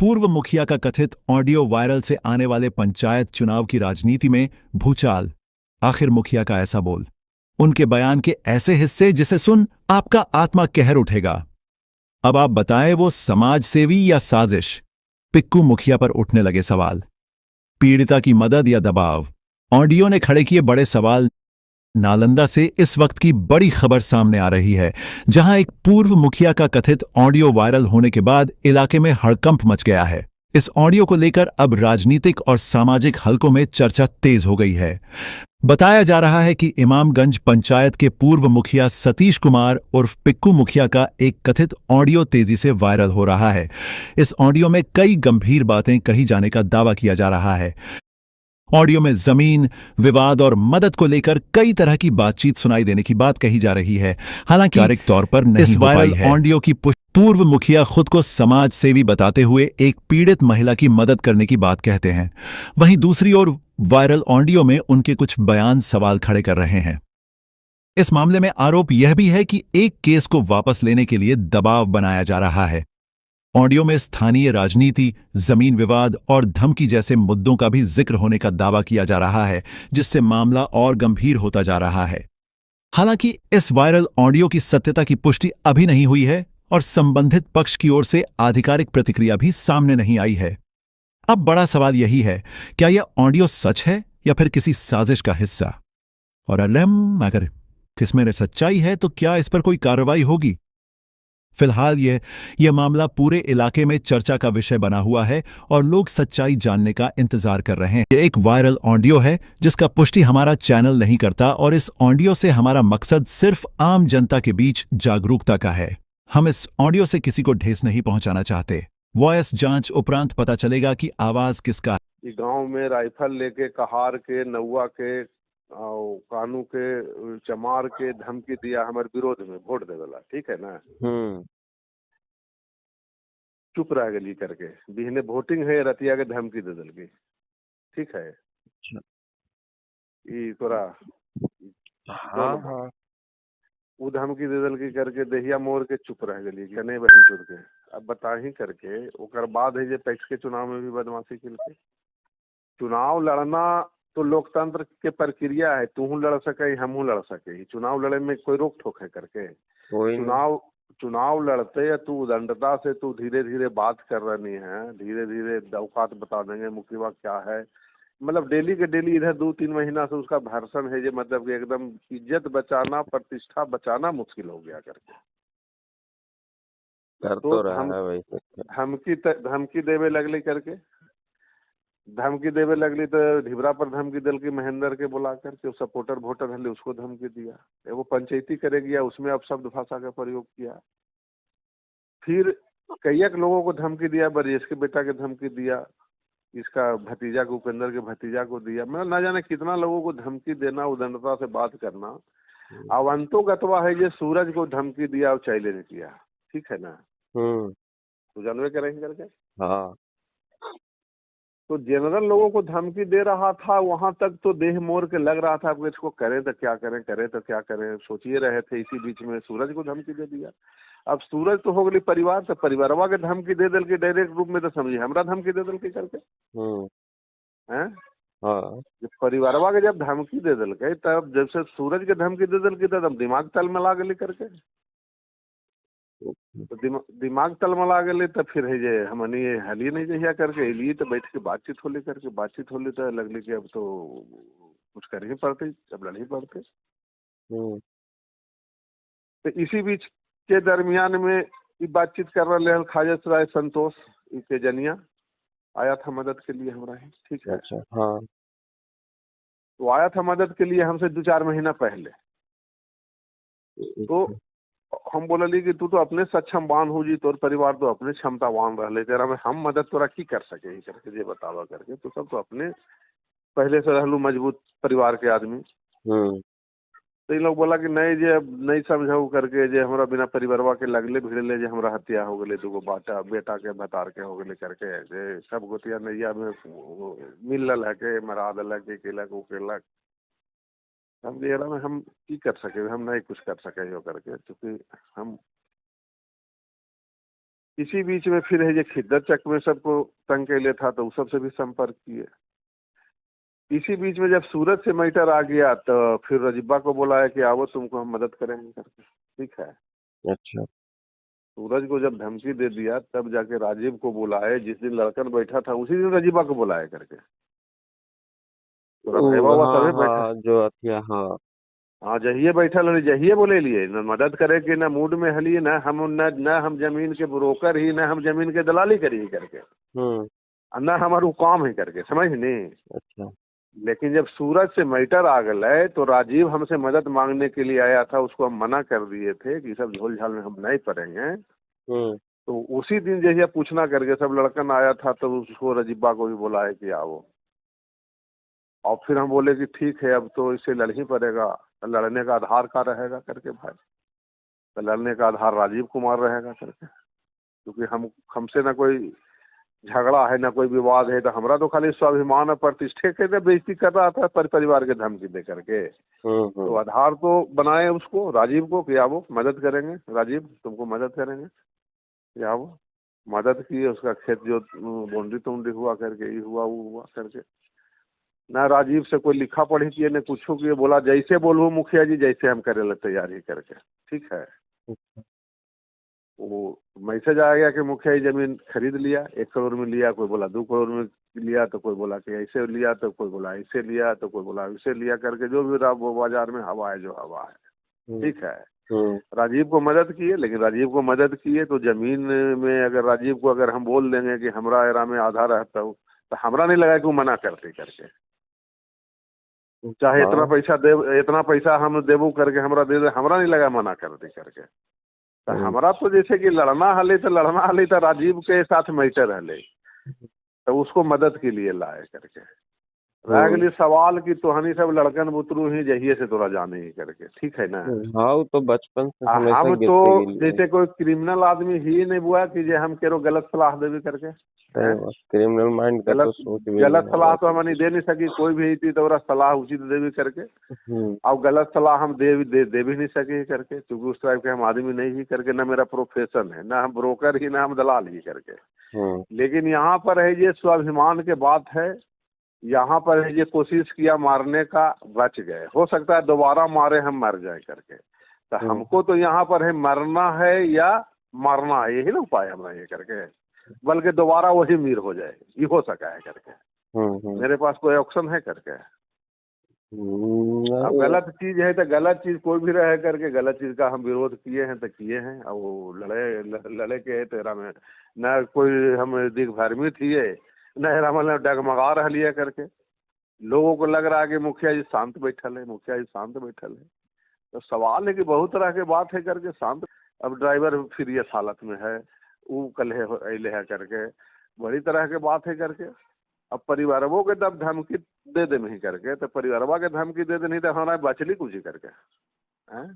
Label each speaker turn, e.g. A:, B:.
A: पूर्व मुखिया का कथित ऑडियो वायरल से आने वाले पंचायत चुनाव की राजनीति में भूचाल। आखिर मुखिया का ऐसा बोल, उनके बयान के ऐसे हिस्से जिसे सुन आपका आत्मा कहर उठेगा। अब आप बताएं, वो समाज सेवी या साजिश? पिक्कू मुखिया पर उठने लगे सवाल। पीड़िता की मदद या दबाव? ऑडियो ने खड़े किए बड़े सवाल। नालंदा से इस वक्त की बड़ी खबर सामने आ रही है, जहां एक पूर्व मुखिया का कथित ऑडियो वायरल होने के बाद इलाके में हड़कंप मच गया है। इस ऑडियो को लेकर अब राजनीतिक और सामाजिक हलकों में चर्चा तेज हो गई है। बताया जा रहा है कि इमामगंज पंचायत के पूर्व मुखिया सतीश कुमार उर्फ पिक्कू मुखिया का एक कथित ऑडियो तेजी से वायरल हो रहा है। इस ऑडियो में कई गंभीर बातें कही जाने का दावा किया जा रहा है। ऑडियो में जमीन विवाद और मदद को लेकर कई तरह की बातचीत सुनाई देने की बात कही जा रही है। हालांकि औपचारिक तौर पर नहीं इस वायरल ऑडियो की पुष्टि पूर्व मुखिया खुद को समाज सेवी बताते हुए एक पीड़ित महिला की मदद करने की बात कहते हैं। वहीं दूसरी ओर वायरल ऑडियो में उनके कुछ बयान सवाल खड़े कर रहे हैं। इस मामले में आरोप यह भी है कि एक केस को वापस लेने के लिए दबाव बनाया जा रहा है। ऑडियो में स्थानीय राजनीति, जमीन विवाद और धमकी जैसे मुद्दों का भी जिक्र होने का दावा किया जा रहा है, जिससे मामला और गंभीर होता जा रहा है। हालांकि इस वायरल ऑडियो की सत्यता की पुष्टि अभी नहीं हुई है और संबंधित पक्ष की ओर से आधिकारिक प्रतिक्रिया भी सामने नहीं आई है। अब बड़ा सवाल यही है, क्या यह ऑडियो सच है या फिर किसी साजिश का हिस्सा? और अगर किसमें सच्चाई है तो क्या इस पर कोई कार्रवाई होगी? फिलहाल यह मामला पूरे इलाके में चर्चा का विषय बना हुआ है और लोग सच्चाई जानने का इंतजार कर रहे हैं। यह एक वायरल ऑडियो है जिसका पुष्टि हमारा चैनल नहीं करता और इस ऑडियो से हमारा मकसद सिर्फ आम जनता के बीच जागरूकता का है। हम इस ऑडियो से किसी को ठेस नहीं पहुंचाना चाहते। वॉइस जांच उपरांत पता चलेगा कि आवाज किसका है।
B: गांव में राइफल लेके कहार के नौवा के कानू के चमार के धमकी दिया हमारे विरोध में वोट देवेला, ठीक है ना। चुप रह गली करके बिहने वोटिंग है रतिया के धमकी दे दल की, ठीक है। ई तोरा हाँ वो धमकी दे दल की करके देहिया मोड़ के चुप रह गली नहीं बहन चुर के। अब बता ही करके ओकर बाद है जे पैक्स के चुनाव में भी बदमाशी के चुनाव लड़ना तो लोकतंत्र के प्रक्रिया है। तू लड़ सके, हम लड़ सके। चुनाव लड़े में कोई रोक टोक है करके? चुनाव लड़ते या तू उदंडता से तू धीरे धीरे बात कर रही है, धीरे धीरे औकात बता देंगे मुखिया क्या है। मतलब डेली के डेली इधर 2-3 महीना से उसका भाषण है, जो मतलब कि एकदम इज्जत बचाना, प्रतिष्ठा बचाना मुश्किल हो गया करके
C: कर तो रहा है
B: वैसे। धमकी देवे लगली करके, धमकी देवे लगली तो ढिबरा पर धमकी दिल की महेंद्र के बुला करके सपोर्टर वोटर है उसको धमकी दिया। वो पंचायती करे गया, उसमें अपशब्द भाषा का प्रयोग किया। फिर कई लोगों को धमकी दिया, बरजेश के बेटा के धमकी दिया, इसका भतीजा को, उपेंद्र के भतीजा को दिया। मतलब ना जाने कितना लोगों को धमकी देना, उदंडता से बात करना। अवंतो गतवा है ये सूरज को धमकी दिया और चैलेंज किया, ठीक है ना। तो जानवे करेंगे करके
C: हाँ।
B: तो जनरल लोगों को धमकी दे रहा था, वहां तक तो देह मोड़ के लग रहा था कि इसको करें तो क्या करें, करें तो क्या करें, सोचिए रहे थे। इसी बीच में सूरज को धमकी दे दिया। अब सूरज तो हो गई परिवार, तो परिवारवा के धमकी दे दल के डायरेक्ट रूप में, तो समझिए हमरा धमकी दे दल के करके हैं।
C: हाँ।
B: जब परिवारवा के जब धमकी दे दल के, तब जब से सूरज के धमकी दे दल के तब दिमाग तल में ला गली करके। तो दिमाग तलमला गए तो फिर है जे हमनी हली नहीं जहिया करके लिए तो बैठ के बातचीत होली करके, बातचीत होली तो लगली कि अब तो कुछ कर ही पड़ते, अब लड़ ही पड़ते। तो इसी बीच के दरमियान में ये बातचीत कर रहे खाजस राय संतोष के जनिया आया था मदद के लिए हमरा ही, ठीक है।
C: अच्छा हाँ।
B: तो आया था मदद के लिए हमसे 2-4 महीना पहले। तो हम बोलली कि तू तो अपने सक्षम बान हो जी, तोर परिवार तो अपने क्षमतावान रहे, तेरा में हम मदद तोरा की कर सके ही करके ये बतावा करके। तो सब तो अपने पहले से रहलू मजबूत परिवार के आदमी। तो इन लोग बोला कि नहीं जे अब नहीं समझाऊ करके, जे हमरा बिना परिवारवा के लगले भिड़ले, जे हमरा हत्या हो गए, 2 बाटा बेटा के भतार के हो गए करके, जे सब गोतिया नैया में मिलल है के मरा दिल के केलक उकेलक। हम जेरा में हम की कर सके, हम नहीं कुछ कर सके हो करके, क्योंकि हम इसी बीच में फिर है ये खिद्दत चक में सबको तंग कैले था तो उस सबसे भी संपर्क किए। इसी बीच में जब सूरत से मैटर आ गया तो फिर रजीबा को बुलाया कि आओ तुमको हम मदद करेंगे करके। ठीक है।
C: अच्छा।
B: सूरज को जब धमकी दे दिया तब जाके राजीव को बुलाए, जिस दिन लड़कन बैठा था उसी दिन रजीबा को बुलाया करके। तो रखेवा हुआ
C: हाँ
B: तभी बैठा।
C: हाँ जो अथिया हाँ।
B: हाँ जहिए बैठल हली जहिए बोले लिए न मदद करे के न मूड में हली न हम जमीन के ब्रोकर ही न हम जमीन के दलाली करी करके न हमारू काम है करके, समझ नहीं।
C: अच्छा।
B: लेकिन जब सूरज से मैटर आ गए तो राजीव हमसे मदद मांगने के लिए आया था, उसको हम मना कर दिए थे कि सब झोल झाल में हम नहीं पड़ेंगे। तो उसी दिन जैसे पूछना करके सब लड़कन आया था तो उसको रजीबा को भी बुलाया कि आओ। और फिर हम बोले कि ठीक है अब तो इससे लड़ ही पड़ेगा, लड़ने का आधार का रहेगा करके भाई। तो लड़ने का आधार राजीव कुमार रहेगा करके, क्योंकि हमसे ना कोई झगड़ा है ना कोई विवाद है। तो हमारा तो खाली स्वाभिमान और प्रतिष्ठे के लिए बेइज्जती कर रहा था परिवार के धमकी दे करके। तो आधार तो बनाए उसको राजीव को कि आओ मदद करेंगे, राजीव तुमको मदद करेंगे कि आओ। मदद की, उसका खेत जो बाउंड्री तोंड्री हुआ करके ये हुआ वो हुआ करके। ना राजीव से कोई लिखा पढ़ी किए न कुछ किए, बोला जैसे बोलूँ मुखिया जी जैसे हम करे ला तैयारी करके। ठीक है। वो मैसेज आ गया कि मुखिया जी जमीन खरीद लिया, 1 करोड़ में लिया, कोई बोला 2 करोड़ में लिया, तो कोई बोला कि ऐसे लिया, तो कोई बोला ऐसे लिया, तो कोई बोला ऐसे लिया करके जो भी रहा वो बाजार में हवा है जो हवा है। ठीक है। राजीव को मदद किए, लेकिन राजीव को मदद किए तो जमीन में अगर राजीव को अगर हम बोल देंगे कि हमरा एरा में आधा रहता हूँ तो हमरा नहीं लगा कि वो मना करते करके। चाहे इतना पैसा हम देबू करके हमरा दे दे, हमरा नहीं लगा मना करते करके। तो हमारा तो जैसे कि लड़ना हले तो राजीव के साथ मैटर हले तो उसको मदद के लिए लाए करके। रह गई सवाल कि तोहनी सब लड़कन बुतरू ही जहिए से तोरा जाने ही करके। ठीक है ना।
C: हाँ वो तो बचपन से हमेशा
B: हम
C: गिरते
B: तो
C: गिरते।
B: जैसे कोई क्रिमिनल आदमी ही नहीं हुआ कि जे हम केरो गलत सलाह देवे करके।
C: क्रिमिनल माइंड का तो सोच भी
B: गलत
C: नहीं
B: सलाह तो हम नहीं दे नहीं सकी, कोई भी थी तो सलाह उचित देवी करके। अब गलत सलाह हम दे भी नहीं सके करके, क्योंकि उस टाइप के हम आदमी नहीं ही करके, ना मेरा प्रोफेशन है, ना हम ब्रोकर ही ना हम दलाल ही करके। लेकिन यहाँ पर है ये स्वाभिमान के बात है, यहाँ पर है ये कोशिश किया मारने का, बच गए। हो सकता है दोबारा मारे हम मर जाए करके। तो हमको तो यहाँ पर है मरना है या मारना है, यही ना उपाय हमारा ये करके, बल्कि दोबारा वही मीर हो जाए, ये हो सका है करके। मेरे पास कोई ऑप्शन है करके। अब गलत चीज है तो गलत चीज कोई भी रहे करके, गलत चीज का हम विरोध किए हैं तो किए हैं। अब वो लड़े के है तेरा में न कोई हम दिग्भ्रमित हिए न मतलब डगमगा रही है करके। लोगों को लग रहा है कि मुखिया जी शांत बैठल है, मुखिया जी शांत बैठल है। तो सवाल है कि बहुत तरह के बात है करके शांत। अब ड्राइवर फिर ये हालत में है, वो कल है अले है करके, बड़ी तरह के बात है करके। अब परिवारों के तब धमकी दे दे नहीं करके, तो परिवारवा के धमकी दे दे नहीं तो हमारा बचली कुछ ही करके। हैं